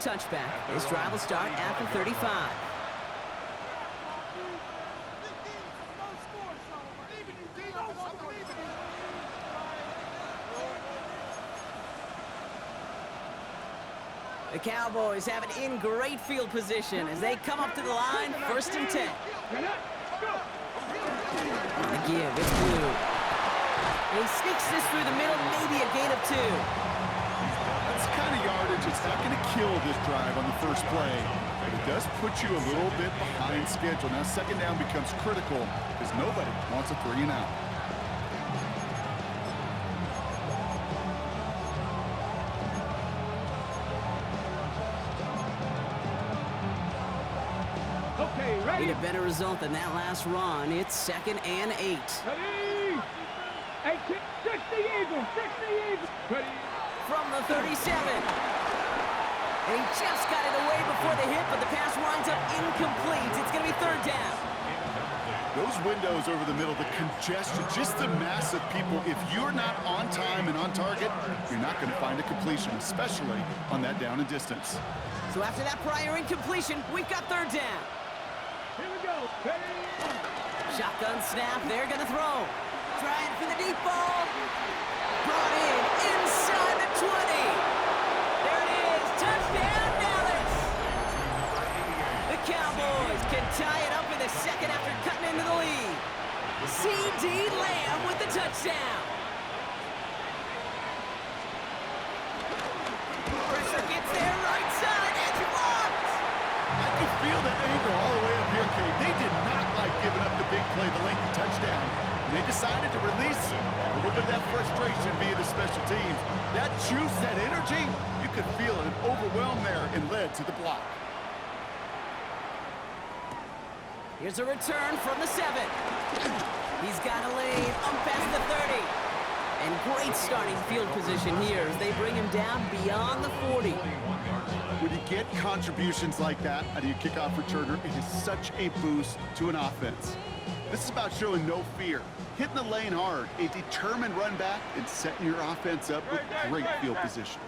touchback. This drive will start at the 35. The Cowboys have it in great field position as they come up to the line, 1st and 10. On the give, it's Blue. He sneaks this through the middle, maybe a gain of 2. That's the kind of yardage it's not going to kill this drive on the first play, but it does put you a little bit behind schedule. Now 2nd down becomes critical because nobody wants a 3 and out. Need a better result than that last run. It's 2nd and 8. Ready? 60 Eagles, 60 Eagles. Ready? From the 37. And he just got it away before the hit, but the pass winds up incomplete. It's going to be 3rd down. Those windows over the middle, the congestion, just the mass of people. If you're not on time and on target, you're not going to find a completion, especially on that down and distance. So after that prior incompletion, we've got 3rd down. Here we go. Ready? Shotgun snap, they're gonna throw. Trying for the deep ball. Brought in inside the 20. There it is, touchdown Dallas. The Cowboys can tie it up in the 2nd after cutting into the lead. C.D. Lamb with the touchdown. Pressure gets there, right side, it's blocked. I can feel the anger all the way up here, Kate. They did not like giving up the big play, the lengthy touchdown. And they decided to release a little bit of that frustration via the special teams. That juice, that energy, you could feel it overwhelmed there and led to the block. Here's a return from the 7. He's got a lane up past the 30. And great starting field position here as they bring him down beyond the 40. When you get contributions like that out of your kickoff returner, it is such a boost to an offense. This is about showing no fear, hitting the lane hard, a determined run back, and setting your offense up with great field position.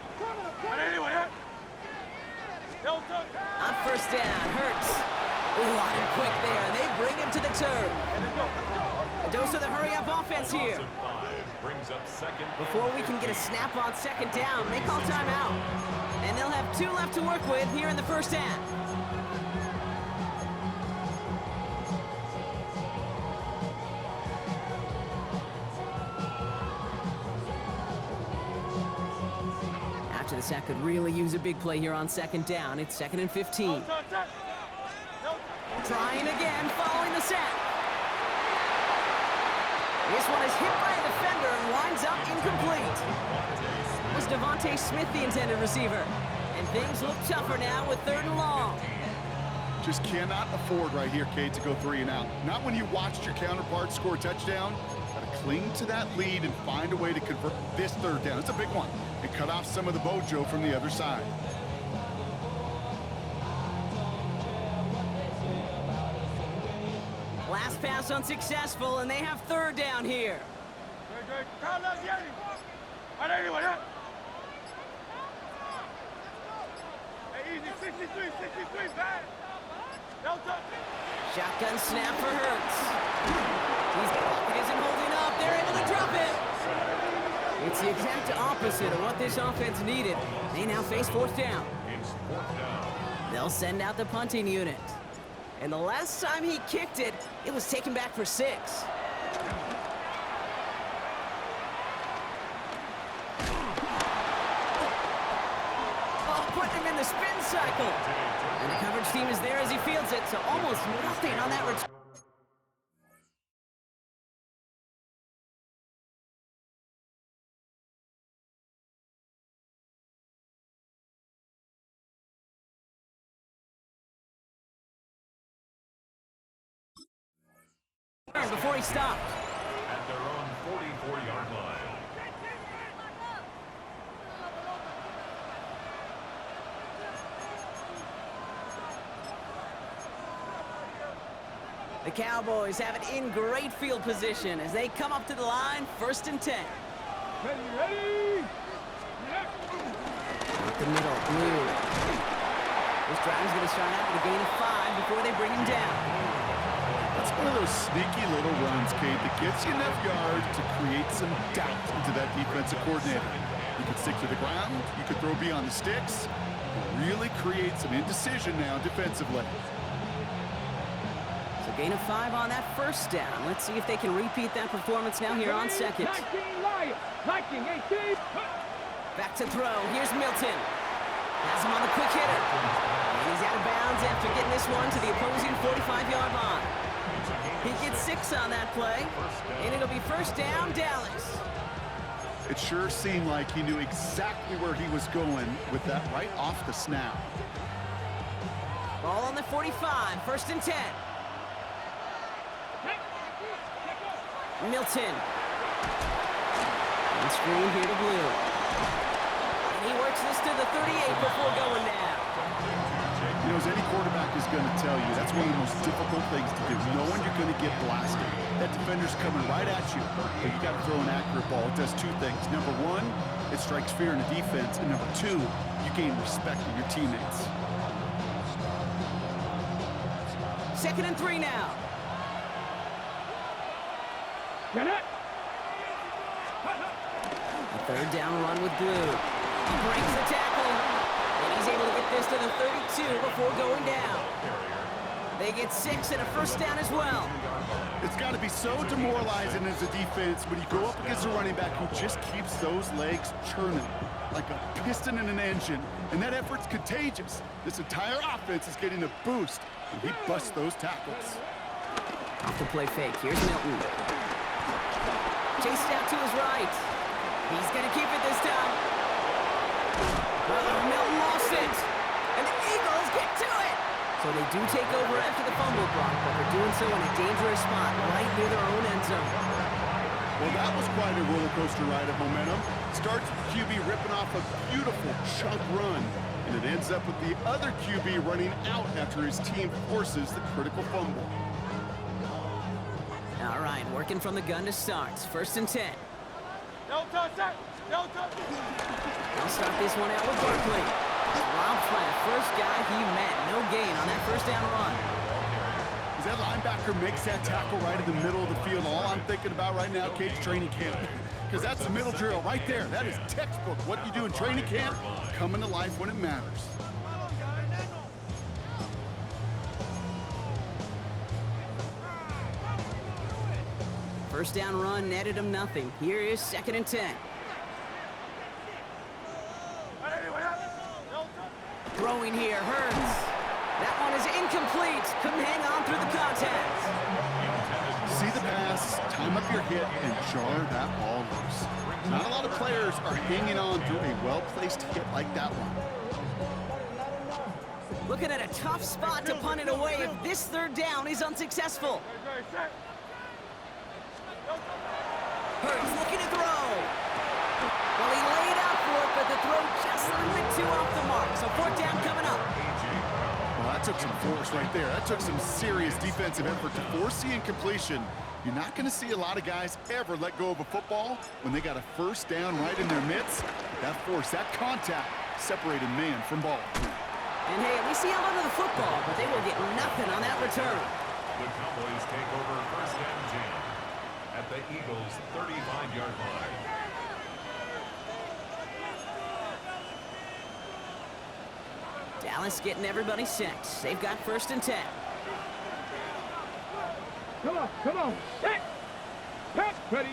On 1st down, Hurts. Ooh, on him quick there, and they bring him to the turf. A dose of the hurry-up offense here. Before we can get a snap on 2nd down, they call timeout. And they'll have 2 left to work with here in the 1st half. After the sack could really use a big play here on 2nd down. It's 2nd and 15. Trying again, following the sack. This one is hit by a defender and winds up incomplete. Was Devontae Smith the intended receiver? And things look tougher now with 3rd and long. Just cannot afford right here, Kate, to go 3 and out. Not when you watched your counterpart score a touchdown. Got to cling to that lead and find a way to convert this 3rd down. It's a big one. And cut off some of the mojo from the other side. Last pass unsuccessful, and they have 3rd down here. Shotgun snap for Hurts. His pocket isn't holding up. They're able to drop it. It's the exact opposite of what this offense needed. They now face 4th down. They'll send out the punting unit. And the last time he kicked it, it was taken back for 6. Oh, putting him in the spin cycle. And the coverage team is there as he fields it, so almost nothing on that return. Before he stopped. At their own 44-yard line. The Cowboys have it in great field position as they come up to the line, 1st and 10. Ready? Up the middle, Blue. This drive is going to start out with a gain of 5 before they bring him down. That's one of those sneaky little runs, Kate, that gets you enough yards to create some doubt into that defensive coordinator. You could stick to the ground, you could throw beyond the sticks, really create some indecision now defensively. So gain of 5 on that first down. Let's see if they can repeat that performance now here on second. 19 Lions. 19, 18. Back to throw. Here's Milton. Has him on the quick hitter. And he's out of bounds after getting this one to the opposing 45-yard line. He gets 6 on that play, and it'll be first down, Dallas. It sure seemed like he knew exactly where he was going with that right off the snap. Ball on the 45, first and 10. Milton. And screen here to Blue. And he works this to the 38 before going down. You know, as any quarterback is going to tell you, that's one of the most difficult things to do, knowing you're going to get blasted. That defender's coming right at you, but you got to throw an accurate ball. It does 2 things. Number 1, it strikes fear in the defense, and number 2, you gain respect of your teammates. Second and 3 now. Get it. A third down run with Blue. He breaks the tackle, and he's able to get this to the 32 before going down. They get 6 and a first down as well. It's got to be so demoralizing as a defense when you go up against a running back who just keeps those legs churning like a piston in an engine, and that effort's contagious. This entire offense is getting a boost, and he busts those tackles. Off the play fake, here's Milton. Chased out to his right. He's going to keep it this time. Milton lost it. And the Eagles get to it. So they do take over after the fumble block, but they're doing so in a dangerous spot right near their own end zone. Well, that was quite a roller coaster ride of momentum. Starts with QB ripping off a beautiful chunk run, and it ends up with the other QB running out after his team forces the critical fumble. All right, working from the gun to start. First and 10. No touch, sir. No touch. They'll start this one out with Barkley. Rob Flat, first guy he met. No gain on that first down run. As that linebacker makes that tackle right in the middle of the field, all I'm thinking about right now, Kate's training camp. Because that's the middle drill right there. That is textbook. What you do in training camp, coming to life when it matters. First down run netted him nothing. Here is second and 10. Throwing here, Hurts. That one is incomplete. Couldn't hang on through the contact. See the pass, time up your hit, and jar that ball loose. Not a lot of players are hanging on through a well-placed hit like that one. Looking at a tough spot to punt it away if this third down is unsuccessful. Hurts looking to throw. Well, he laid out for it, but the throw just a little bit too off the mark. So fourth down coming up. Well, that took some force right there. That took some serious defensive effort to force the incompletion. You're not going to see a lot of guys ever let go of a football when they got a first down right in their midst. That force, that contact, separated man from ball. And hey, at least he held onto the football, but they will get nothing on that return. The Cowboys take over first and 10 at the Eagles' 35-yard line. Dallas getting everybody set. They've got first and 10. Come on, come on. Set. Pass. Ready.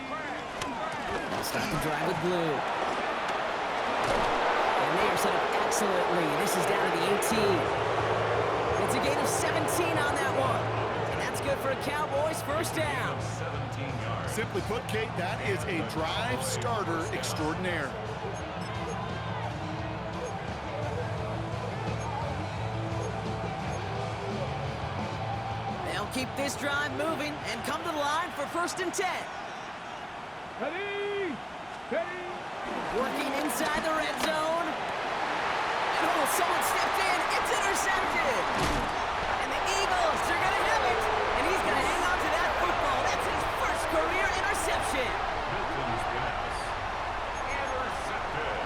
They'll start the drive with Blue. And they are set up excellently. This is down to the 18. It's a gain of 17 on that one. And that's good for a Cowboys first down. 17 yards. Simply put, Kate, that is a drive starter extraordinaire. They'll keep this drive moving and come to the line for first and 10. Ready. Ready. Working inside the red zone. And oh, someone stepped in. It's intercepted. And the Eagles are going to have it. And he's going to hang on to that football. That's his first career interception. Milton's pass. Intercepted.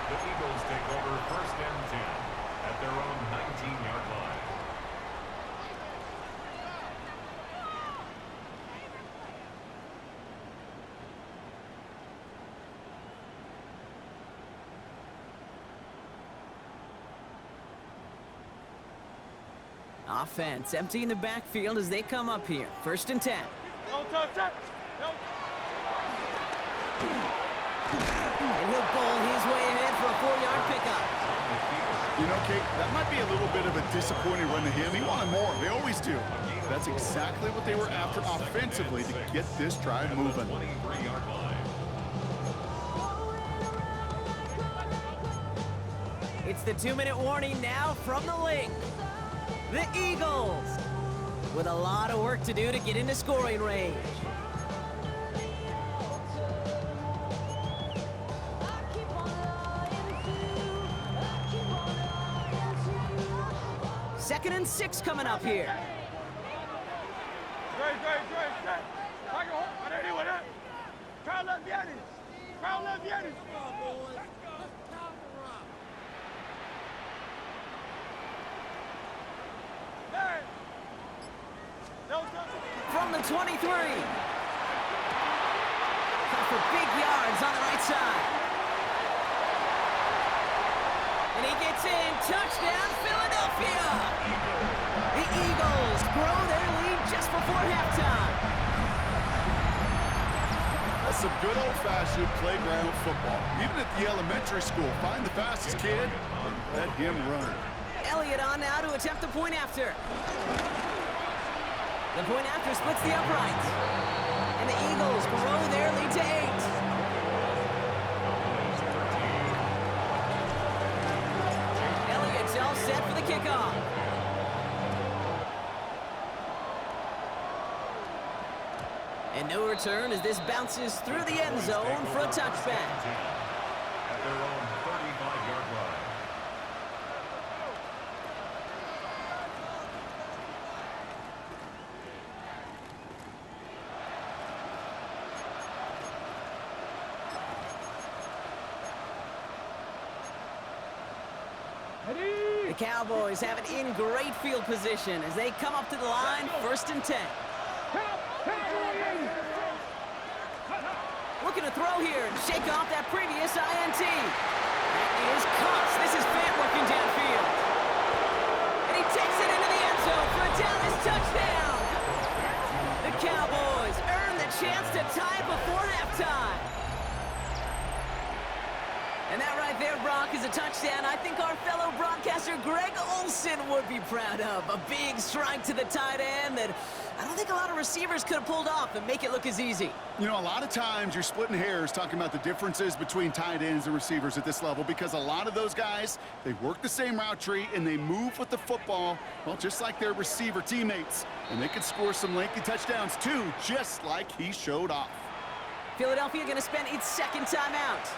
The Eagles take over first and 10 at their own Offense emptying the backfield as they come up here. 1st and 10. And he'll bowl his way ahead for a 4-yard pickup. You know, Kate, that might be a little bit of a disappointing run to him. He wanted more. They always do. That's exactly what they were after offensively to get this drive moving. 23-yard line. It's the 2-minute warning now from the link. The Eagles with a lot of work to do to get into scoring range. Second and 6 coming up here. From the 23. Cut for big yards on the right side. And he gets in. Touchdown, Philadelphia! The Eagles grow their lead just before halftime. That's some good old-fashioned playground football. Even at the elementary school, find the fastest kid and let him run. Elliott on now to attempt the point after. The point after splits the uprights. And the Eagles grow their lead to 8. Elliott's all set for the kickoff. And no return as this bounces through the end zone for a touchback. At their own 35-yard line. The Cowboys have it in great field position as they come up to the line, 1st and 10. Looking to throw here and shake off that previous INT. That is Cox. This is Fant working downfield. And he takes it into the end zone for a Dallas touchdown. The Cowboys earn the chance to tie before halftime. And that right there, Brock, is a touchdown I think our fellow broadcaster Greg Olsen would be proud of. A big strike to the tight end that I don't think a lot of receivers could have pulled off and make it look as easy. You know, a lot of times you're splitting hairs talking about the differences between tight ends and receivers at this level because a lot of those guys, they work the same route tree and they move with the football, well, just like their receiver teammates. And they can score some lengthy touchdowns too, just like he showed off. Philadelphia going to spend its second timeout.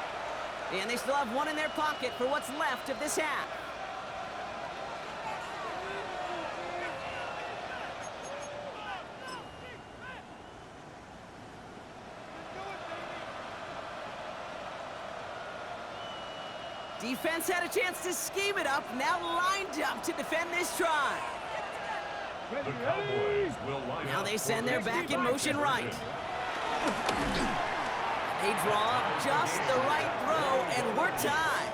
And they still have one in their pocket for what's left of this half. Defense had a chance to scheme it up, now lined up to defend this try. The Cowboys will line Now up they for send their this back in motion right. They draw up just the right throw, and we're tied.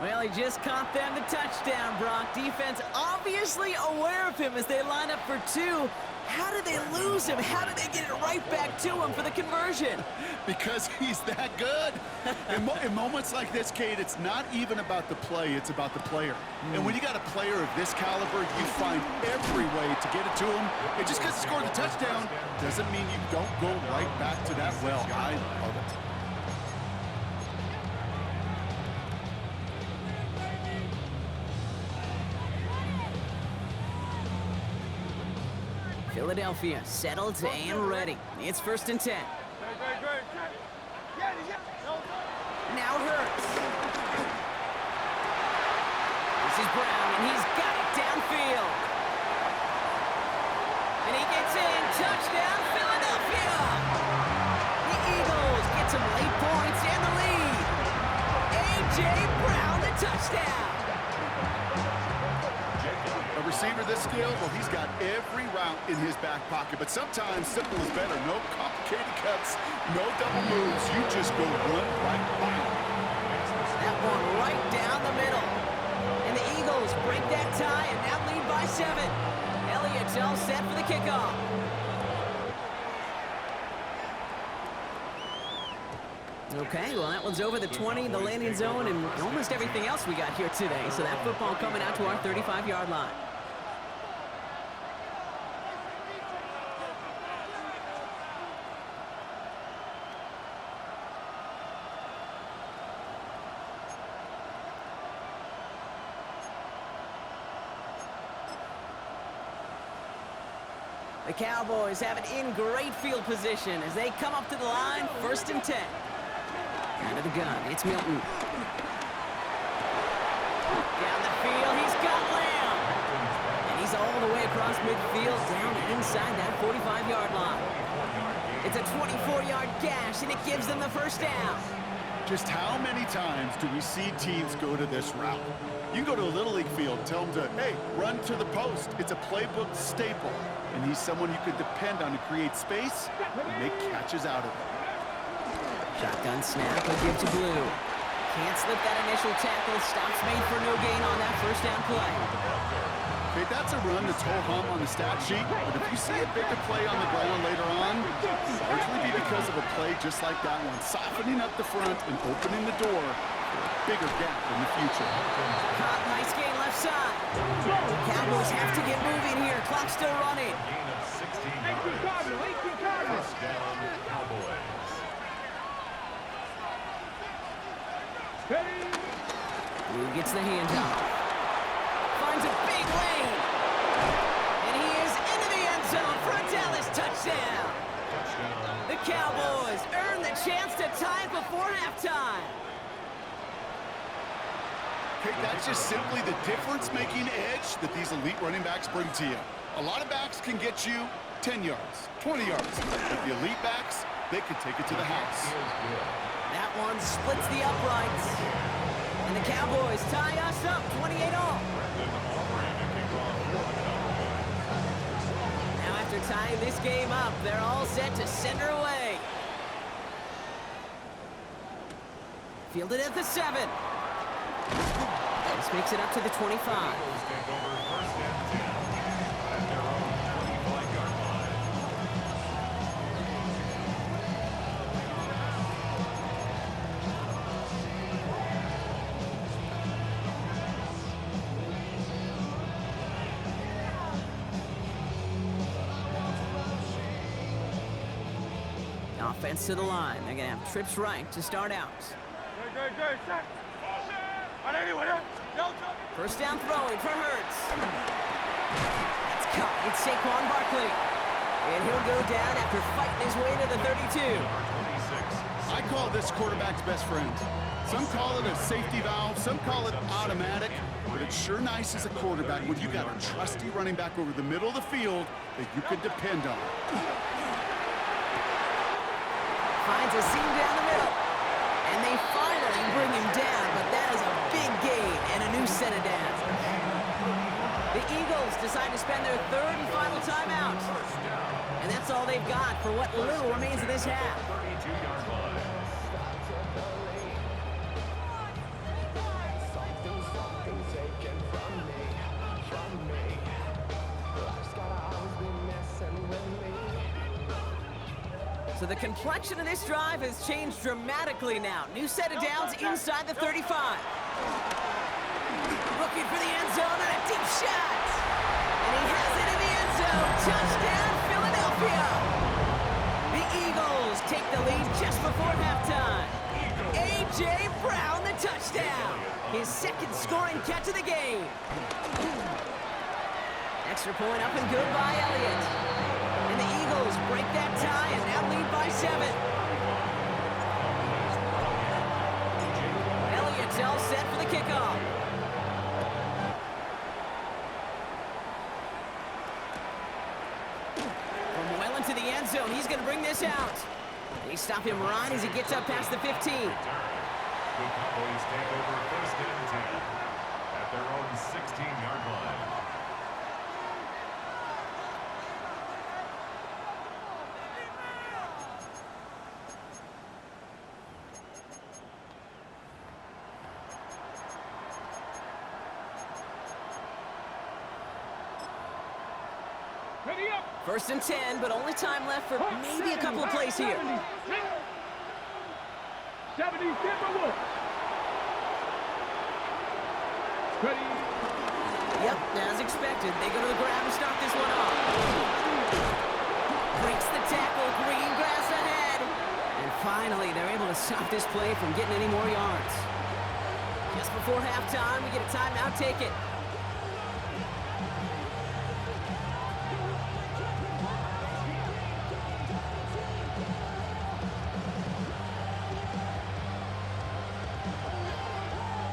Well, he just caught them the touchdown, Brock. Defense obviously aware of him as they line up for 2. How did they lose him? How did they get it right back to him for the conversion? Because he's that good. In moments like this, Kate, it's not even about the play, it's about the player. And when you got a player of this caliber, you find every way to get it to him. And just because he scored the touchdown doesn't mean you don't go right back to that well. I love it. Philadelphia settled and ready. It's 1st and 10. Now Hurts. This is Brown, and he's got it downfield. And he gets in. Touchdown, Philadelphia! The Eagles get some late points and the lead. A.J. Brown, the touchdown. A receiver this skilled, well, he's got every route in his back pocket. But sometimes simple is better. No complicated cuts, no double moves. You just go run right by him. That one right down the middle. And the Eagles break that tie and now lead by 7. Elliott's all set for the kickoff. Okay, well, that one's over the 20, the landing zone, and almost everything else we got here today. So that football coming out to our 35-yard line. The Cowboys have it in great field position as they come up to the line, 1st and 10. Out of the gun, it's Milton. Down the field, he's got Lamb. And he's all the way across midfield, down inside that 45-yard line. It's a 24-yard gash, and it gives them the 1st down. Just how many times do we see teams go to this route? You can go to a Little League field, tell them to, hey, run to the post. It's a playbook staple. And he's someone you could depend on to create space and make catches out of it. Shotgun snap, a give to Blue. Can't slip that initial tackle. Stops made for no gain on that 1st down play. Okay, that's a run that's ho-hum on the stat sheet, but if you see a bigger play on the ground later on, it'll largely be because of a play just like that one, softening up the front and opening the door for a bigger gap in the future. Caught, nice gain left side. Cowboys have to get moving here. Clock still running. Gain of 16 yards. 18 Cardinals. First down, Cowboys. Blue gets the handoff. Finds a big lane. And he is into the end zone for a Dallas touchdown. The Cowboys earn the chance to tie it before halftime. Okay, that's just simply the difference-making edge that these elite running backs bring to you. A lot of backs can get you 10 yards, 20 yards. But the elite backs, they could take it to the house. That one splits the uprights. And the Cowboys tie us up 28-all. Now after tying this game up, they're all set to send her away. Fielded at the 7. This makes it up to the 25. Offense to the line. They're going to have trips right to start out. Good, set. On anyone else? First down throwing for Hurts. That's caught. It's Saquon Barkley. And he'll go down after fighting his way to the 32. I call this quarterback's best friend. Some call it a safety valve, some call it automatic, but it's sure nice as a quarterback when you got a trusty running back over the middle of the field that you can depend on. Finds a seam down the middle. And they finally bring him down, but that is a big gain and a new set of downs. The Eagles decide to spend their 3rd and final timeout. And that's all they've got for what little remains of this half. 32-yard line. So the complexion of this drive has changed dramatically now. New set of downs inside the 35. Looking for the end zone and a deep shot. And he has it in the end zone. Touchdown, Philadelphia. The Eagles take the lead just before halftime. A.J. Brown, the touchdown. His 2nd scoring catch of the game. Extra point up and good by Elliott. And the Eagles break that tie and now lead by 7. Elliott's all set for the kickoff. From well into the end zone, he's going to bring this out. They stop him right as he gets up past the 15. The Cowboys take over 1st and 10 at their own 16-yard line. Ready up. First and 10, but only time left for maybe a couple of plays here. 70, Timberwolves. Ready. Yep, as expected, they go to the ground to start this one off. Breaks the tackle, green grass ahead. And finally, they're able to stop this play from getting any more yards. Just before halftime, we get a timeout, take it.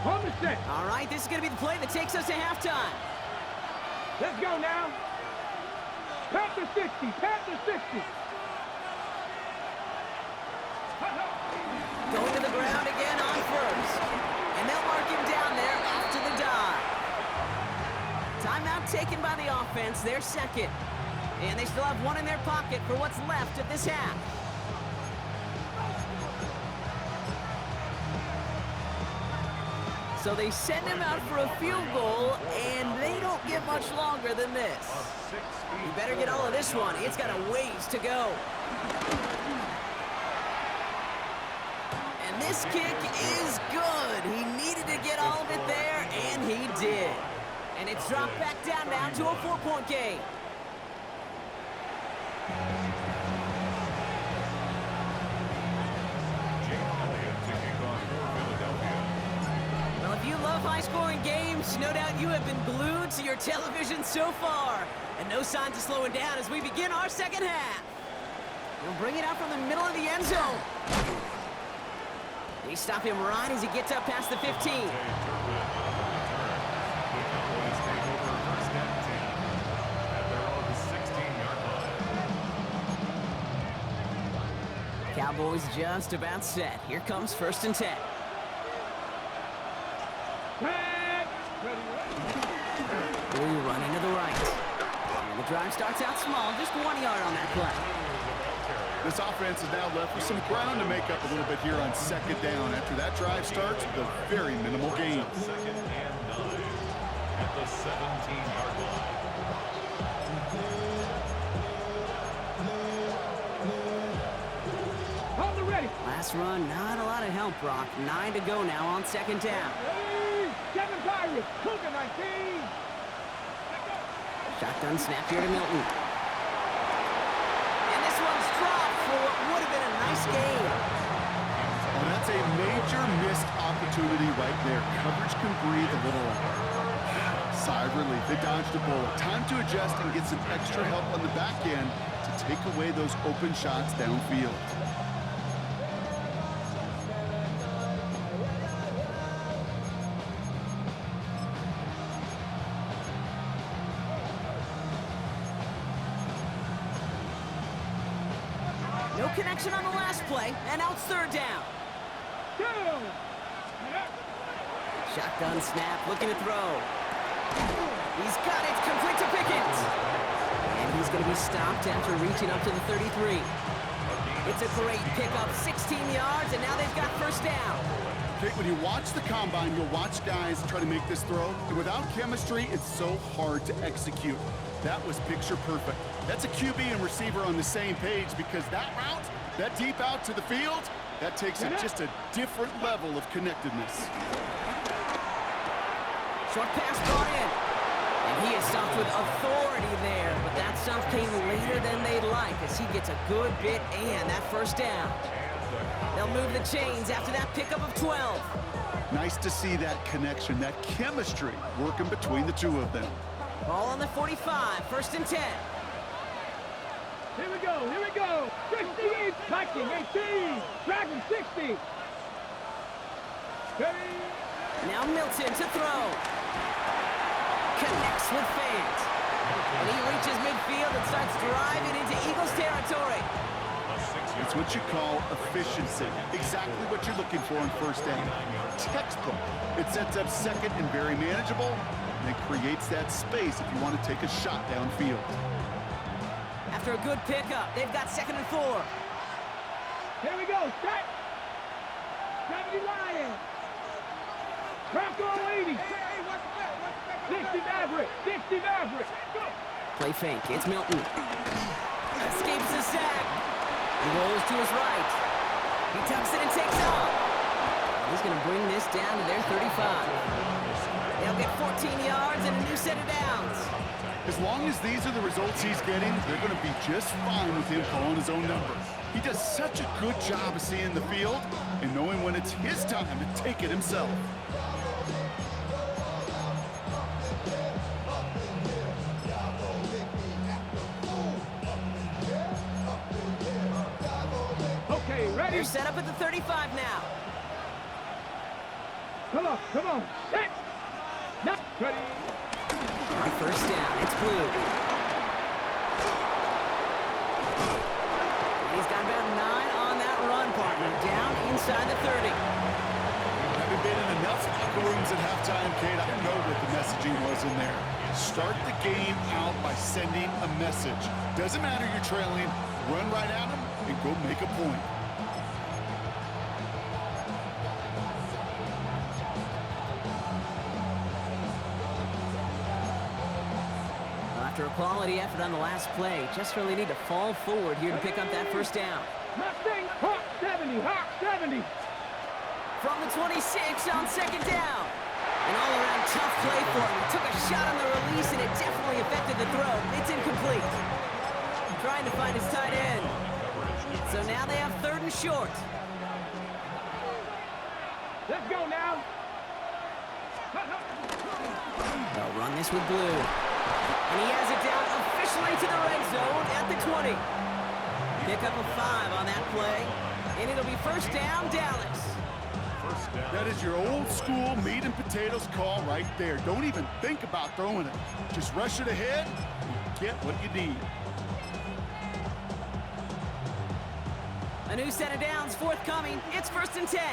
On the set. All right, this is going to be the play that takes us to halftime. Let's go now. Panther 60. Panther 60. Going to the ground again on first. And they'll mark him down there after the dive. Timeout taken by the offense, their second. And they still have one in their pocket for what's left of this half. So they send him out for a field goal, and they don't get much longer than this. You better get all of this one. It's got a ways to go. And this kick is good. He needed to get all of it there, and he did. And it's dropped back down now to a 4-point game. Well, if you love high-scoring games, no doubt you have been glued to your television so far. And no signs of slowing down as we begin our second half. They'll bring it out from the middle of the end zone. They stop him right as he gets up past the 15. Cowboys just about set. Here comes first and 10. Blue running to the right. And the drive starts out small, just 1 yard on that play. This offense is now left with some ground to make up a little bit here on second down. After that drive starts with a very minimal gain. Second and 9 at the 17-yard line. Last run, not a lot of help, Brock. 9 to go now on second down. Kevin Pirates, Cougar 19. Shotgun snap here to Milton. And this one's dropped for what would have been a nice gain. Well, that's a major missed opportunity right there. Coverage can breathe a little. Sigh of relief. They dodged a bullet. Time to adjust and get some extra help on the back end to take away those open shots downfield. No connection on the last play, and now it's third down. Shotgun snap, looking to throw. He's got it, complete to Pickett. And he's going to be stopped after reaching up to the 33. It's a great pickup, 16 yards, and now they've got first down. Okay, when you watch the combine, you'll watch guys try to make this throw. And without chemistry, it's so hard to execute. That was picture perfect. That's a QB and receiver on the same page because that route, that deep out to the field, that takes it just a different level of connectedness. Short pass brought in. And he is stopped with authority there, but that stop came later than they'd like as he gets a good bit and that first down. They'll move the chains after that pickup of 12. Nice to see that connection, that chemistry working between the two of them. Ball on the 45, first and 10. Here we go, here we go. 68, Viking 18, Dragon 60. Hey. Now Milton to throw. Connects with Fant. And he reaches midfield and starts driving into Eagles territory. It's what you call efficiency. Exactly what you're looking for on first down. Textbook. It sets up second and very manageable, and it creates that space if you want to take a shot downfield. After a good pickup, they've got second and 4. Here we go, set. 70 Lions. Bronco 80. 60 Maverick, 60 Maverick. Play fake. It's Milton. Escapes the sack. He rolls to his right. He tucks it and takes off. He's going to bring this down to their 35. They'll get 14 yards and a new set of downs. As long as these are the results he's getting, they're going to be just fine with him calling his own number. He does such a good job of seeing the field and knowing when it's his time to take it himself. Okay, ready? They're set up at the 35 now. Come on. Set. Now, ready. On first down, it's Blue. He's got about 9 on that run, partner. Down inside the 30. Having been in enough locker rooms at halftime, Kate, I know what the messaging was in there. Start the game out by sending a message. Doesn't matter you're trailing, run right at them and go make a point. After a quality effort on the last play, just really need to fall forward here to pick up that first down. Mustang, Hawk 70, Hawk 70. From the 26 on second down. An all-around tough play for him. He took a shot on the release, and it definitely affected the throw. It's incomplete. Trying to find his tight end. So now they have 3rd and short. Let's go now. They'll run this with Blue. And he has it down officially to the red zone at the 20. Pick up a 5 on that play. And it'll be first down, Dallas. That is your old school meat and potatoes call right there. Don't even think about throwing it. Just rush it ahead and get what you need. A new set of downs forthcoming. It's 1st and 10.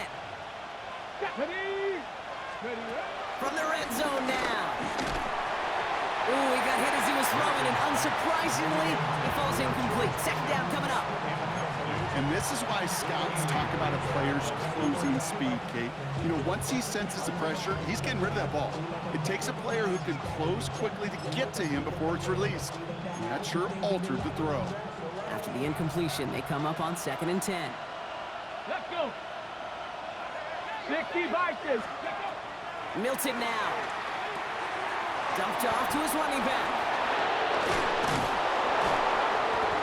Ready. From the red zone now. Ooh, he got hit as he was throwing, and unsurprisingly, he falls incomplete. Second down coming up. And this is why scouts talk about a player's closing speed, Kate. You know, once he senses the pressure, he's getting rid of that ball. It takes a player who can close quickly to get to him before it's released. And that sure altered the throw. After the incompletion, they come up on 2nd and 10. Let's go. 60 vices. Milton now. Dumped off to his running back.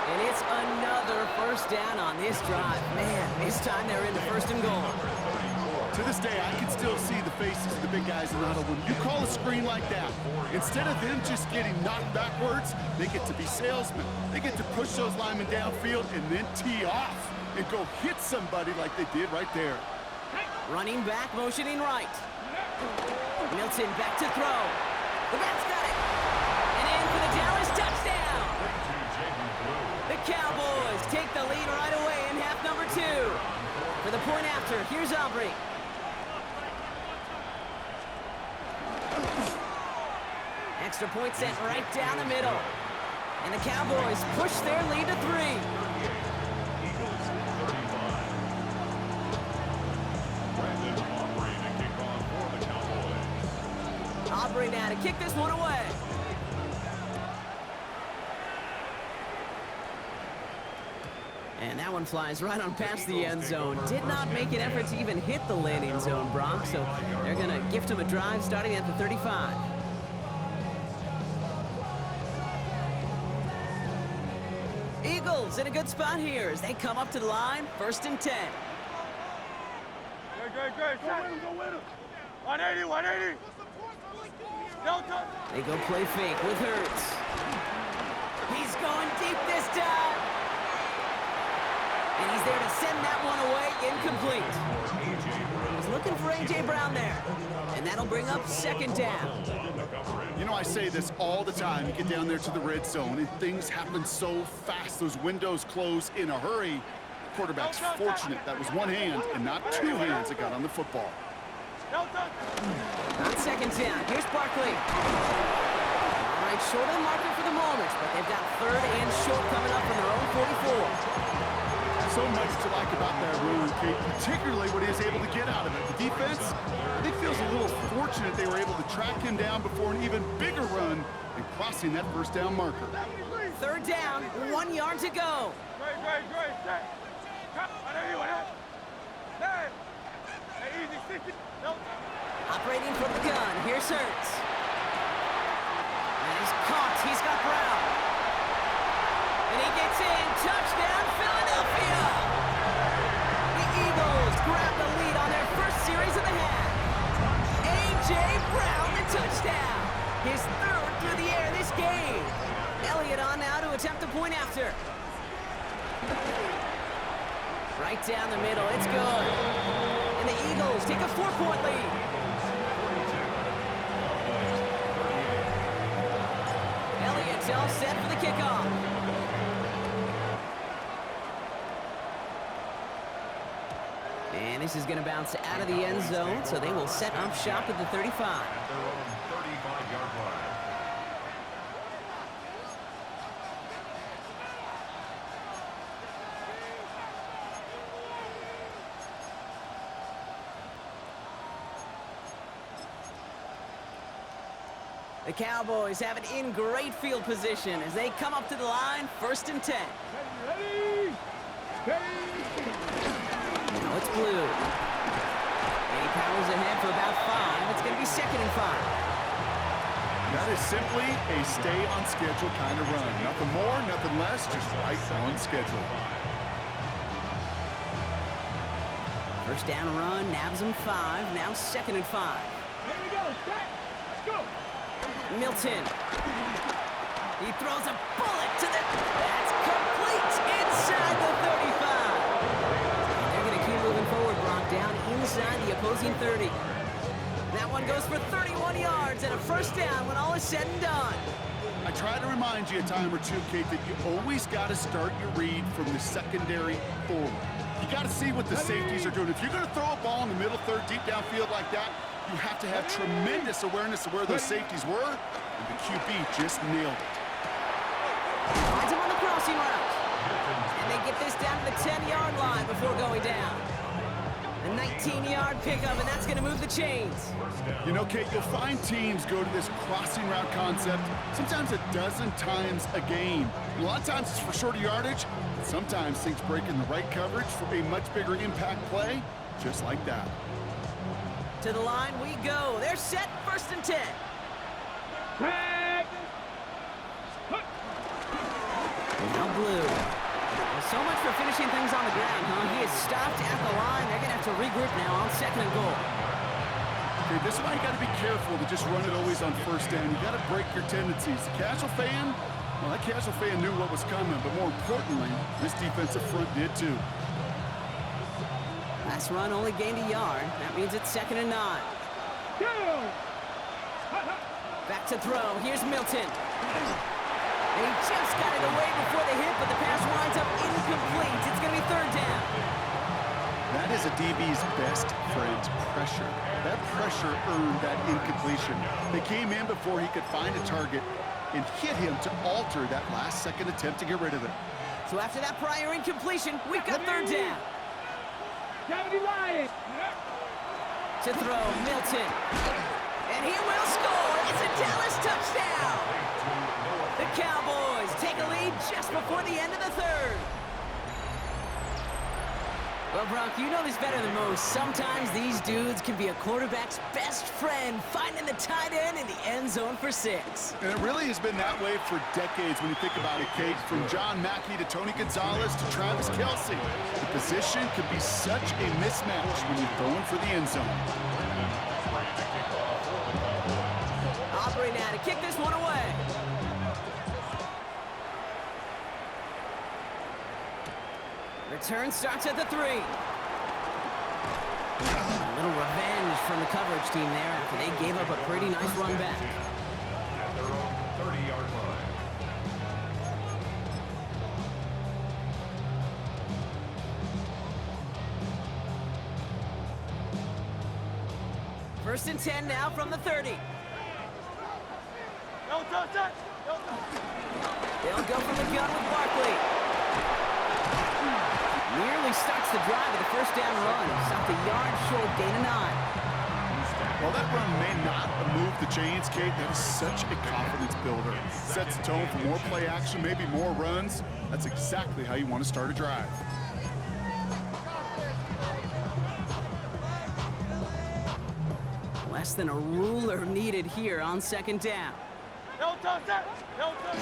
And it's another first down on this drive. Man, this time they're in the 1st and goal. To this day, I can still see the faces of the big guys in the huddle. When you call a screen like that, instead of them just getting knocked backwards, they get to be salesmen. They get to push those linemen downfield and then tee off and go hit somebody like they did right there. Running back, motioning right. Milton back to throw. The back's got it. And in for the Dallas touchdown. The Cowboys take the lead right away in half number 2. For the point after, here's Aubrey. Extra point sent right down the middle. And the Cowboys push their lead to 3. Aubrey now to kick this one away. And that one flies right on past the end zone. Did not make an effort to even hit the landing zone, Brock, so they're going to gift him a drive starting at the 35. Eagles in a good spot here as they come up to the line, 1st and 10. Great. Go win him. 180. They go play fake with Hurts. He's going deep this time. And he's there to send that one away, incomplete. He was looking for A.J. Brown there. And that'll bring up 2nd down. You know, I say this all the time. You get down there to the red zone, and things happen so fast. Those windows close in a hurry. The quarterback's fortunate that was one hand and not 2 hands that got on the football. On 2nd down, here's Barkley. All right, short of the marker for the moment, but they've got 3rd and short coming up from their own 44. So much to like about that run, Kate, particularly what he was able to get out of it. The defense, I think, feels a little fortunate fortunate they were able to track him down before an even bigger run and crossing that first down marker. Third down, 1 yard to go. Operating from the gun, here's Hurts. And he's caught, he's got Brown. And he gets in, touchdown, Philadelphia! The Eagles grab the lead on their first series of the half. A.J. Brown, the touchdown. His third through the air this game. Elliott on now to attempt a point after. Right down the middle, it's good. And the Eagles take a 4-point lead. Elliott's all set for the kickoff. And this is going to bounce out of the end zone, so they will set up shop at the 35. At their own 35-yard line. The Cowboys have it in great field position as they come up to the line, 1st and 10. Ready? Ready? Now it's Blue. And he powers ahead for about 5. It's going to be 2nd and 5. That is simply a stay-on-schedule kind of run. Nothing more, nothing less, just right on schedule. First down run, nabs him 5. Now 2nd and 5. Here we go. Set. Let's go. Milton. He throws a bullet to the... That's complete inside the 35. And they're going to keep moving forward, Brock, down inside the opposing 30. That one goes for 31 yards and a first down when all is said and done. I try to remind you a time or two, Kate, that you always got to start your read from the secondary forward. You got to see what the safeties are doing. If you're going to throw a ball in the middle third, deep downfield like that, you have to have tremendous awareness of where those safeties were, and the QB just nailed it. Finds him on the crossing route. And they get this down to the 10-yard line before going down. A 19-yard pickup, and that's going to move the chains. You know, Kate, you'll find teams go to this crossing route concept sometimes a dozen times a game. And a lot of times it's for shorter yardage, but sometimes things break in the right coverage for a much bigger impact play, just like that. To the line we go. They're set, 1st and 10. Back. Now Blue. Well, so much for finishing things on the ground, huh? He is stopped at the line. They're going to have to regroup now on 2nd and goal. Okay, this is why you got to be careful to just run it always on first down. You got to break your tendencies. The casual fan, well, that casual fan knew what was coming, but more importantly, this defensive front did too. Last run only gained a yard. That means it's 2nd and 9. Go. Back to throw. Here's Milton. And he just got it away before the hit, but the pass winds up incomplete. It's going to be 3rd down. That is a DB's best friend, pressure. That pressure earned that incompletion. They came in before he could find a target and hit him to alter that last-second attempt to get rid of it. So after that prior incompletion, we've got 3rd down. 70 Lions. To throw, Milton. And he will score. It's a Dallas touchdown. The Cowboys take a lead just before the end of the 3rd. Well, Brock, you know this better than most. Sometimes these dudes can be a quarterback's best friend, finding the tight end in the end zone for 6. And it really has been that way for decades when you think about it, Kate. From John Mackey to Tony Gonzalez to Travis Kelce. The position could be such a mismatch when you're throwing for the end zone. Aubrey now to kick this one away. Return starts at the 3. A little revenge from the coverage team there after they gave up a pretty nice run back. At their own 30-yard line. First and 10 now from the 30. They'll go from the gun with Barkley. Nearly starts the drive with a first down run. Stopped a yard short, gain of 9. While that run may not move the chains, Kate, that is such a confidence builder. Sets the tone for more play action, maybe more runs. That's exactly how you want to start a drive. Less than a ruler needed here on second down. No touch that! No touch!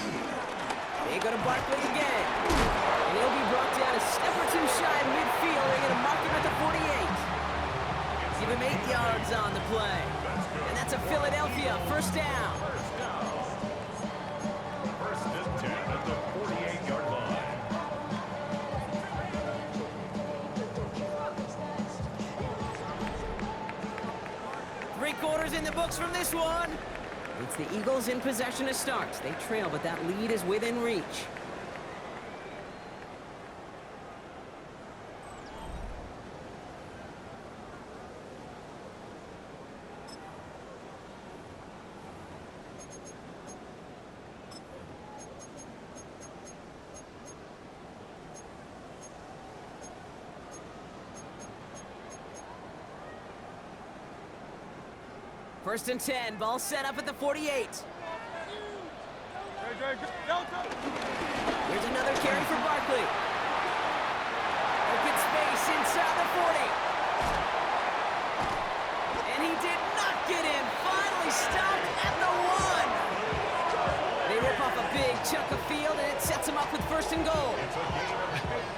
They go to Barkley again. And he'll be brought down a step or two shy of midfield. They're going to mark him at the 48. Give him 8 yards on the play. And that's a Philadelphia first down. First and 10 at the 48-yard line. Three quarters in the books from this one. It's the Eagles in possession to start. They trail, but that lead is within reach. First and 10, ball set up at the 48. Here's another carry for Barkley. Open space inside the 40. And he did not get in. Finally stopped at the 1. They rip off a big chunk of field, and it sets him up with first and goal.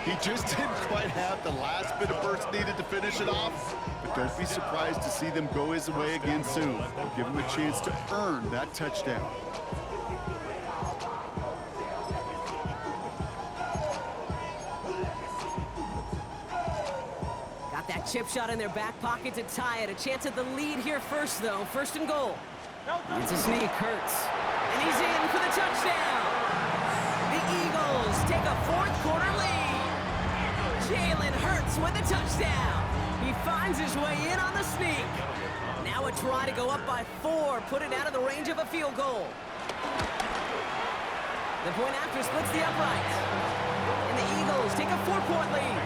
He just didn't quite have the last bit of burst needed to finish it off. But don't be surprised to see them go his way again soon. Give him a chance to earn that touchdown. Got that chip shot in their back pocket to tie it. A chance at the lead here first, though. First and goal. It's a sneak, Hurts. And he's in for the touchdown. The Eagles take a fourth-quarter lead. Jalen Hurts with the touchdown. He finds his way in on the sneak. Now a try to go up by 4, put it out of the range of a field goal. The point after splits the uprights. And the Eagles take a 4-point lead.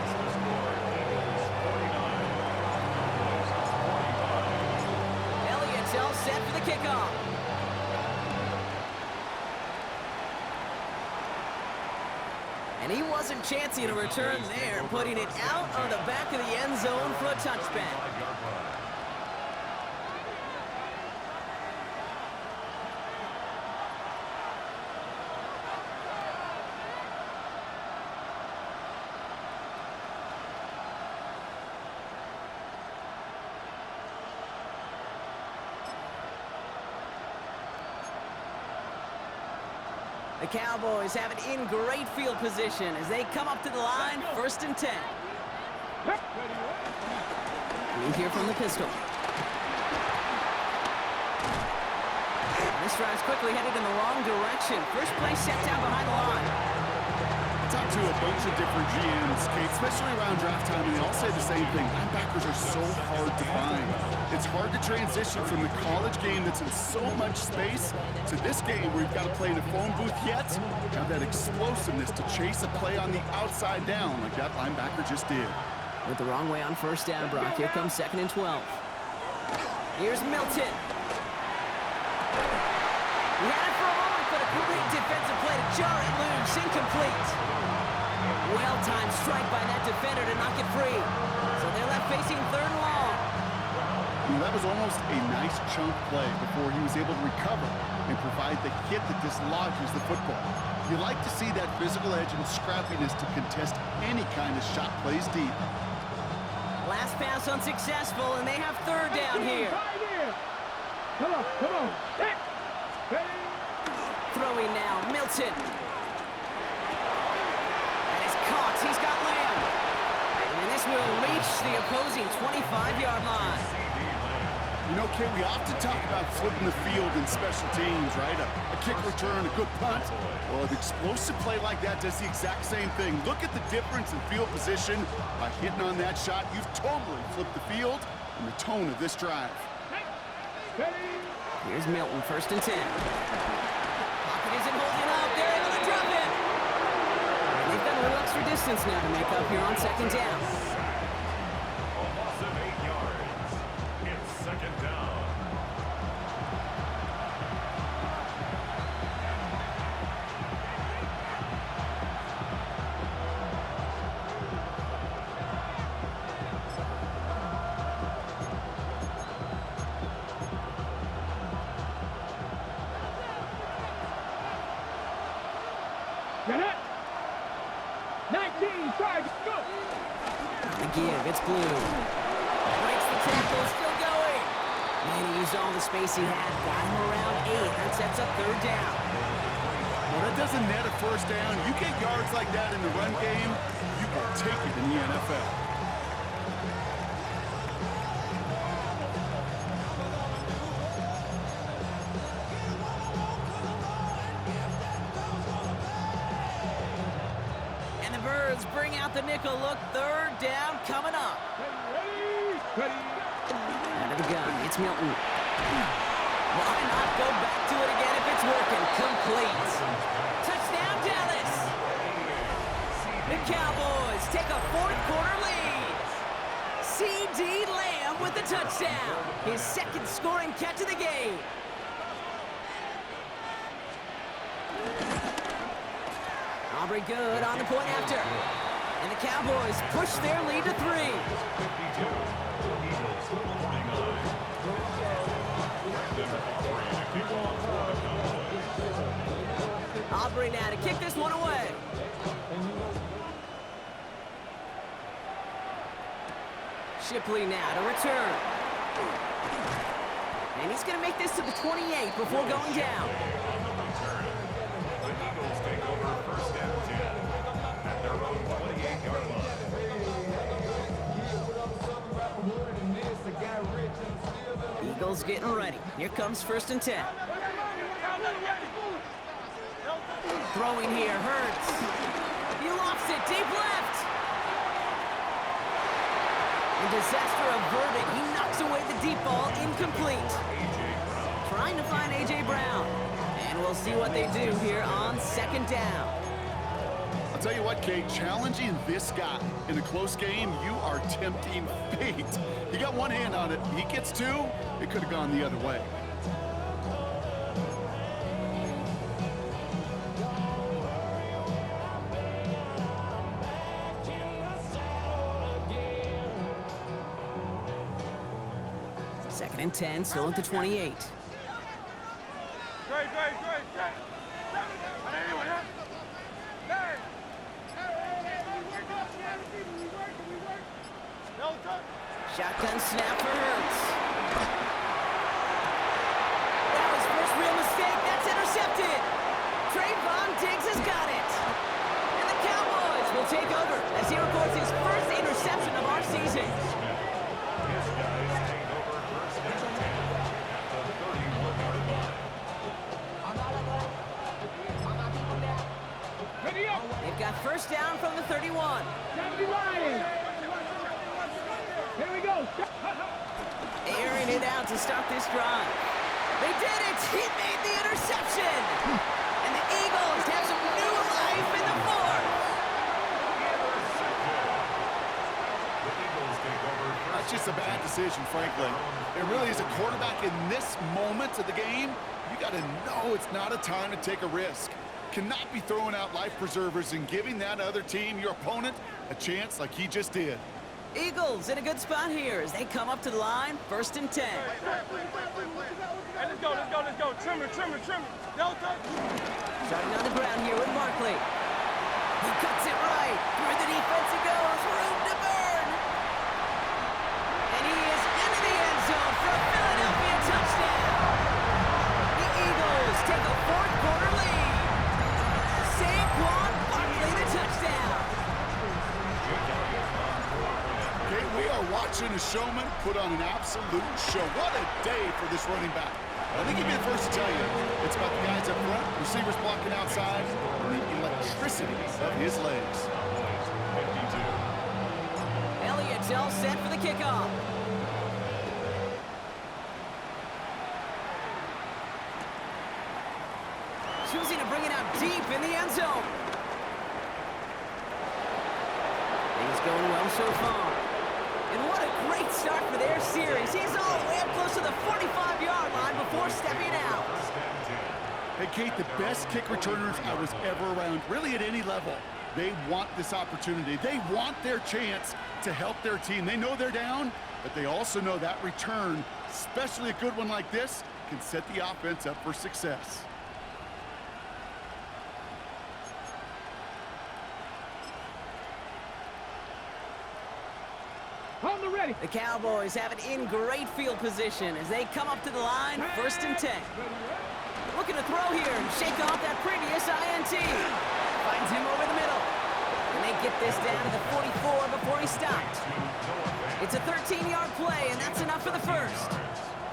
Elliott's all set for the kickoff. And he wasn't chancing a return there, putting it out on the back of the end zone for a touchback. The Cowboys have it in great field position as they come up to the line, first and 10. We hear from the pistol. This drive's quickly headed in the wrong direction. First play set down behind the line. I talked to a bunch of different GMs, Kate, especially around draft time, and they all say the same thing. Linebackers are so hard to find. It's hard to transition from the college game that's in so much space to this game where you've got to play in a phone booth yet have that explosiveness to chase a play on the outside down like that linebacker just did. With the wrong way on first down, Brock. Here comes second and 12. Here's Milton. He had it for a moment, but a great defensive play to jar it loose. Incomplete. Well-timed strike by that defender to knock it free. So they're left facing third and long. That was almost a nice chunk play before he was able to recover and provide the hit that dislodges the football. You like to see that physical edge and scrappiness to contest any kind of shot plays deep. Last pass unsuccessful, and they have third down here. Come on, come on. Hey. Throwing now, Milton. And it's caught. He's got Lamb. And this will reach the opposing 25-yard line. You know, Kate, we often talk about flipping the field in special teams, right? A kick return, a good punt. Well, an explosive play like that does the exact same thing. Look at the difference in field position. By hitting on that shot, you've totally flipped the field and the tone of this drive. Here's Milton, first and 10. Pocket isn't holding up. They're able to drop it. And they've got a little extra distance now to make up here on second down. A loss of 8 yards. It's second down. give. It's Blue. Breaks the tackle, still going. And he used all the space he had. Got him around 8. That sets up 3rd down. Well, that doesn't net a first down. You get yards like that in the run game, you will take it in the NFL. And the Birds bring out the nickel look. 3rd down coming up. Out of the gun, it's Milton. Why not go back to it again if it's working? Complete. Touchdown, Dallas. The Cowboys take a 4th quarter lead. C.D. Lamb with the touchdown. His 2nd scoring catch of the game. Aubrey good on the point after. And the Cowboys push their lead to 3. Aubrey now to kick this one away. Shipley now to return. And he's going to make this to the 28 before going down. The Eagles take over 1st and 10 at their own 28-yard line. Eagles getting ready. Here comes 1st and 10. Throwing here, Hurts. He lofts it, deep left. And disaster averted. He knocks away the deep ball, incomplete. Trying to find A.J. Brown. And we'll see what they do here on 2nd down. I'll tell you what, Kate, challenging this guy in a close game, you are tempting fate. He got one hand on it. He gets 2. It could have gone the other way. Second and 10, still at the 28. Shotgun snap for Hurts. That was first real mistake. That's intercepted. Trayvon Diggs has got it. And the Cowboys will take over as he records his first interception of our season. His guys take over 1st and 10 at the 31-yard line. They've got 1st down from the 31. Here we go. Airing it out to start this drive. They did it! He made the interception! And the Eagles have some new life in the 4th. The Eagles take over That's just a bad decision, frankly. It really is a quarterback in this moment of the game. You got to know it's not a time to take a risk. Cannot be throwing out life preservers and giving that other team, your opponent, a chance like he just did. Eagles in a good spot here as they come up to the line. 1st and 10. Hey, let's go. Trimmer. Starting on the ground here with Barkley. He cuts it right. Through the defense it goes. Room to burn. And he is into the end zone for a Philadelphia touchdown. The Eagles take a 4th quarter lead. Saquon Barkley the touchdown. Okay, we are watching a showman put on an absolute show. What a day for this running back. I think he'd be the first to tell you, it's about the guys up front, receivers blocking outside, and the electricity of his legs. Elliott's all set for the kickoff. Choosing to bring it out deep in the end zone. Things going well so far. And what a great start for their series. He's all the way up close to the 45-yard line before stepping out. Hey, Kate, the best kick returners I was ever around, really at any level. They want this opportunity. They want their chance to help their team. They know they're down, but they also know that return, especially a good one like this, can set the offense up for success. the ready. The Cowboys have it in great field position as they come up to the line, 1st and 10. Looking to throw here and shake off that previous INT. Finds him over the middle. And they get this down to the 44 before he stopped. It's a 13-yard play, and that's enough for the first.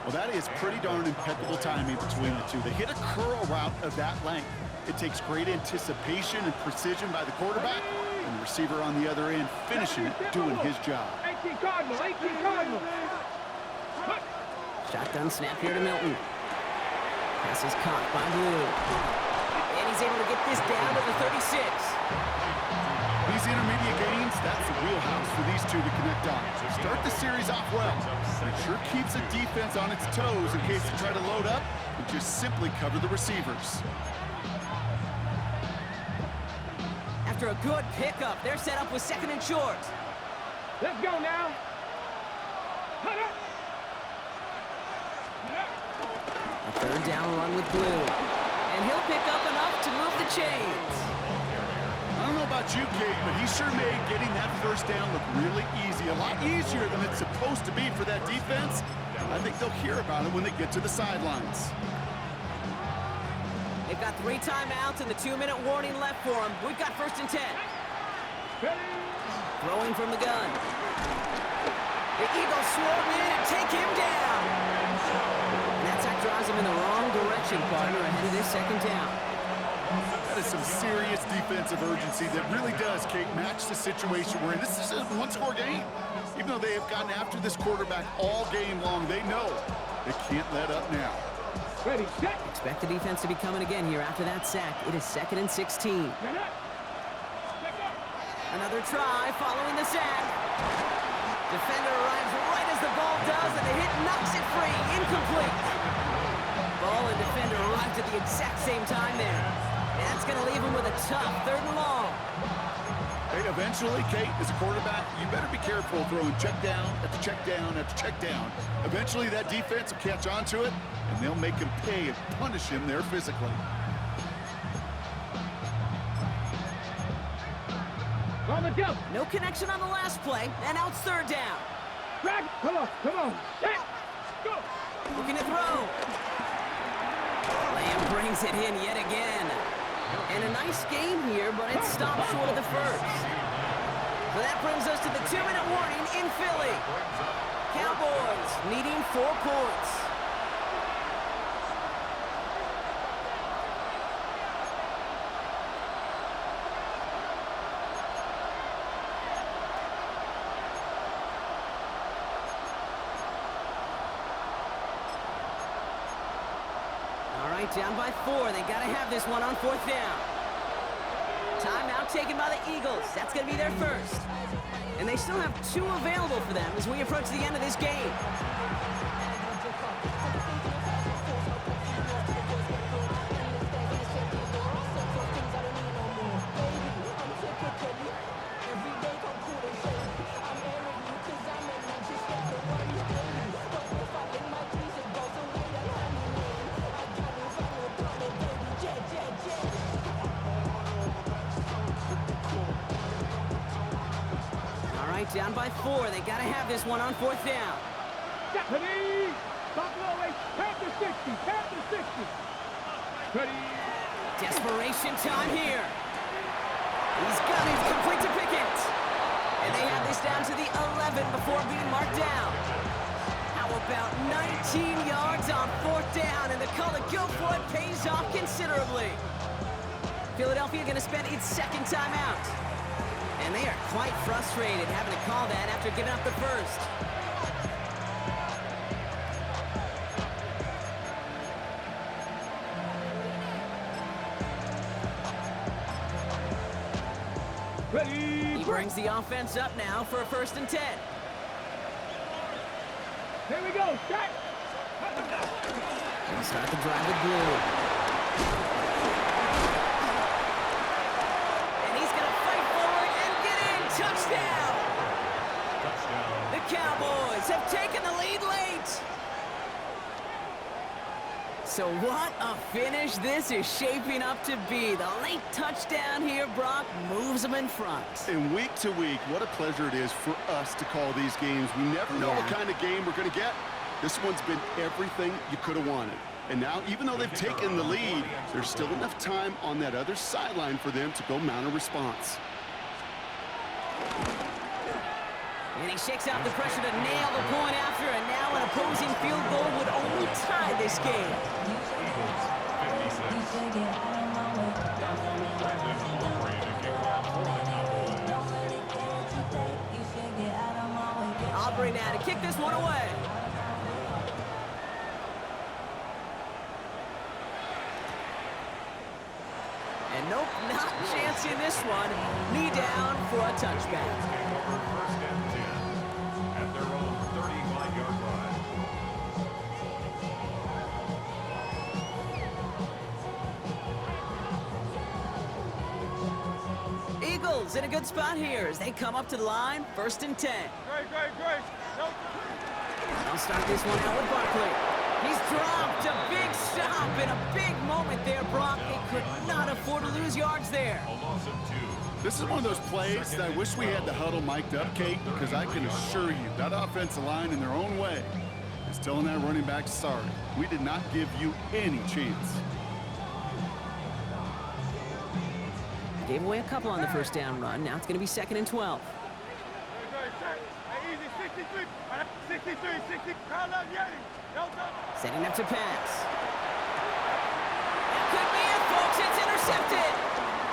Well, that is pretty darn impeccable timing between the two. They hit a curl route of that length. It takes great anticipation and precision by the quarterback, and the receiver on the other end finishing it, doing his job. 18 Cardinal, 18 Cardinal. Shotgun snap here to Milton. Pass is caught by Blue. And he's able to get this down to the 36. These intermediate gains, that's the wheelhouse for these two to connect on. Start the series off well. It sure keeps the defense on its toes in case they try to load up and just simply cover the receivers. After a good pickup, they're set up with 2nd and short. Let's go now. A 3rd down run with Blue. And he'll pick up enough to move the chains. I don't know about you, Kate, but he sure made getting that 1st down look really easy. A lot easier than it's supposed to be for that defense. I think they'll hear about it when they get to the sidelines. They've got 3 timeouts and the 2-minute warning left for them. We've got 1st and 10. Throwing from the gun. The Eagles swarm in and take him down. And that sack drives him in the wrong direction, partner, ahead of this 2nd down. That is some serious defensive urgency that really does, Kate, match the situation we're in. This is a one-score game. Even though they have gotten after this quarterback all game long, they know they can't let up now. Ready, set. Expect the defense to be coming again here after that sack. It is 2nd and 16. Another try following the sack. Defender arrives right as the ball does, and the hit knocks it free. Incomplete. Ball and defender arrived at the exact same time there. And that's going to leave him with a tough 3rd and long. Hey, eventually, Kate, as a quarterback, you better be careful throwing check down after check down after check down. Eventually, that defense will catch on to it, and they'll make him pay and punish him there physically. On the jump. No connection on the last play, and now it's 3rd down. Drag. Come on. Set. Go. Looking to throw. Lamb brings it in yet again. And a nice game here, but it stopped short of the 1st. So that brings us to the 2-minute warning in Philly. Cowboys needing 4 points. Down by 4. They got to have this one on 4th down. Timeout taken by the Eagles. That's going to be their first. And they still have 2 available for them as we approach the end of this game. Down by 4. They got to have this one on 4th down. Ready. Buffalo West. Panther 60. Panther 60. Ready. Desperation time here. He's got it. Complete to Pickett. And they have this down to the 11 before being marked down. How about 19 yards on 4th down? And the call to go for it pays off considerably. Philadelphia going to spend its 2nd timeout. And they are quite frustrated having to call that after giving up the 1st. Ready. He brings the offense up now for a 1st and 10. Here we go. Set. He'll start the drive with Blue. Touchdown! The Cowboys have taken the lead late. So what a finish this is shaping up to be. The late touchdown here, Brock, moves them in front. And week to week, what a pleasure it is for us to call these games. We never know what kind of game we're going to get. This one's been everything you could have wanted. And now, even though they've taken the lead, there's still enough time on that other sideline for them to go mount a response. And he shakes out the pressure to nail the point after, and now an opposing field goal would only tie this game. Aubrey now to kick this one away. And nope, not chancing this one. Knee down for a touchback. First and 10 at their own 35-yard line. Eagles in a good spot here as they come up to the line. First and 10. Great. They'll start this one out with Barkley. He's dropped a big stop and a big moment there, Brock. They could not afford to lose yards there. A loss of 2. This is one of those plays that I wish we had the huddle mic'd up, Kate, because I can assure you that offensive line in their own way is telling that running back, sorry, we did not give you any chance. Gave away a couple on the first down run. Now it's going to be 2nd and 12. Setting up to pass. That could be it, folks. It's intercepted.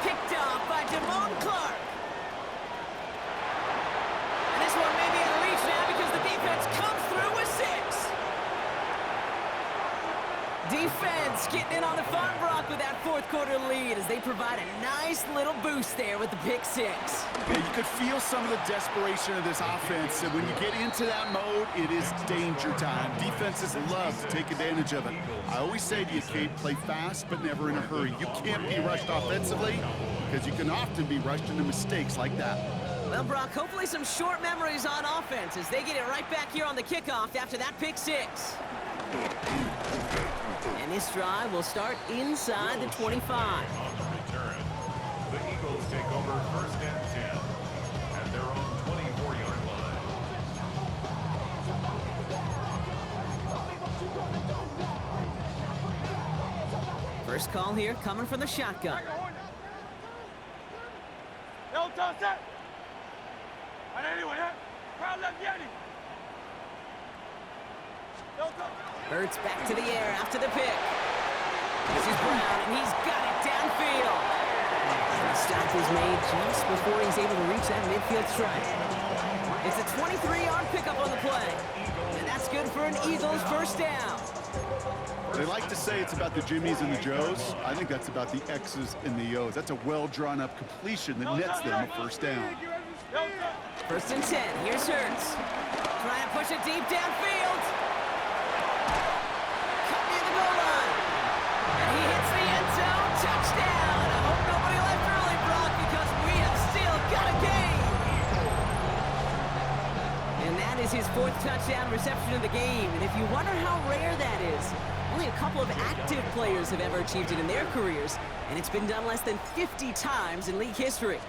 Picked off by Damone Clark. And this one may be in reach now because the defense comes through with 6. Defense getting in on the fun, Brock, with that fourth-quarter lead as they provide a nice little boost there with the pick 6. Yeah, you could feel some of the desperation of this offense, and when you get into that mode, it is danger time. Defenses love to take advantage of it. I always say to you, Kate, play fast but never in a hurry. You can't be rushed offensively because you can often be rushed into mistakes like that. Well, Brock, hopefully some short memories on offense as they get it right back here on the kickoff after that pick 6. And this drive will start inside the 25. On the return, the Eagles take over first and 10 at their own 24-yard line. First call here coming from the shotgun. Hurts back to the air after the pick. This is Brown, and he's got it downfield. The stop is made just before he's able to reach that midfield strike. It's a 23-yard pickup on the play. And that's good for an Eagles first down. They like to say it's about the Jimmies and the Joes. I think that's about the X's and the O's. That's a well-drawn-up completion that nets them a first down. First and 10. Here's Hurts. Trying to push it deep downfield. Cut near the goal line. And he hits the end zone. Touchdown. I hope nobody left early, Brock, because we have still got a game. And that is his 4th touchdown reception of the game. And if you wonder how rare that is, only a couple of active players have ever achieved it in their careers, and it's been done less than 50 times in league history.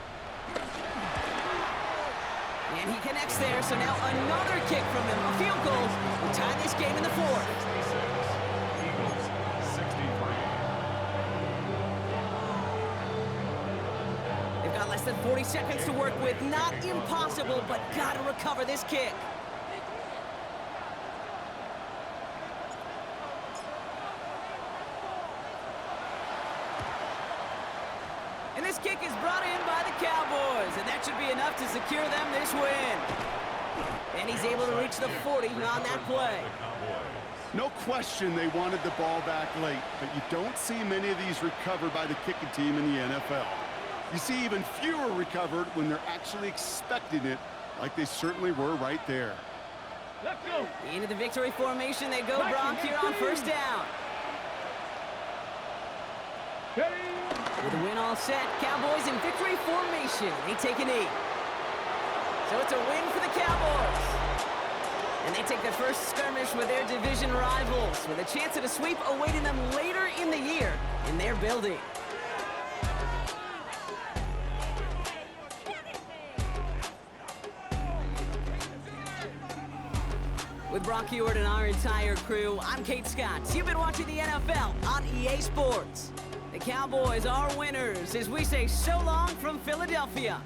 And he connects there, so now another kick from him. A field goal will tie this game in the 4th. Eagles 63. They've got less than 40 seconds to work with. Not impossible, but got to recover this kick. And this kick is brought in by the Cowboys, and that should be enough to secure them this win. And he's able to reach the 40 on that play. No question they wanted the ball back late, but you don't see many of these recovered by the kicking team in the NFL. You see even fewer recovered when they're actually expecting it, like they certainly were right there. Let's go. Into the victory formation they go, Brock, here on first down. With the win all set, Cowboys in victory formation. They take a knee. So it's a win for the Cowboys. And they take their first skirmish with their division rivals, with a chance at a sweep awaiting them later in the year in their building. With Brock Heward and our entire crew, I'm Kate Scott. You've been watching the NFL on EA Sports. The Cowboys are winners as we say so long from Philadelphia.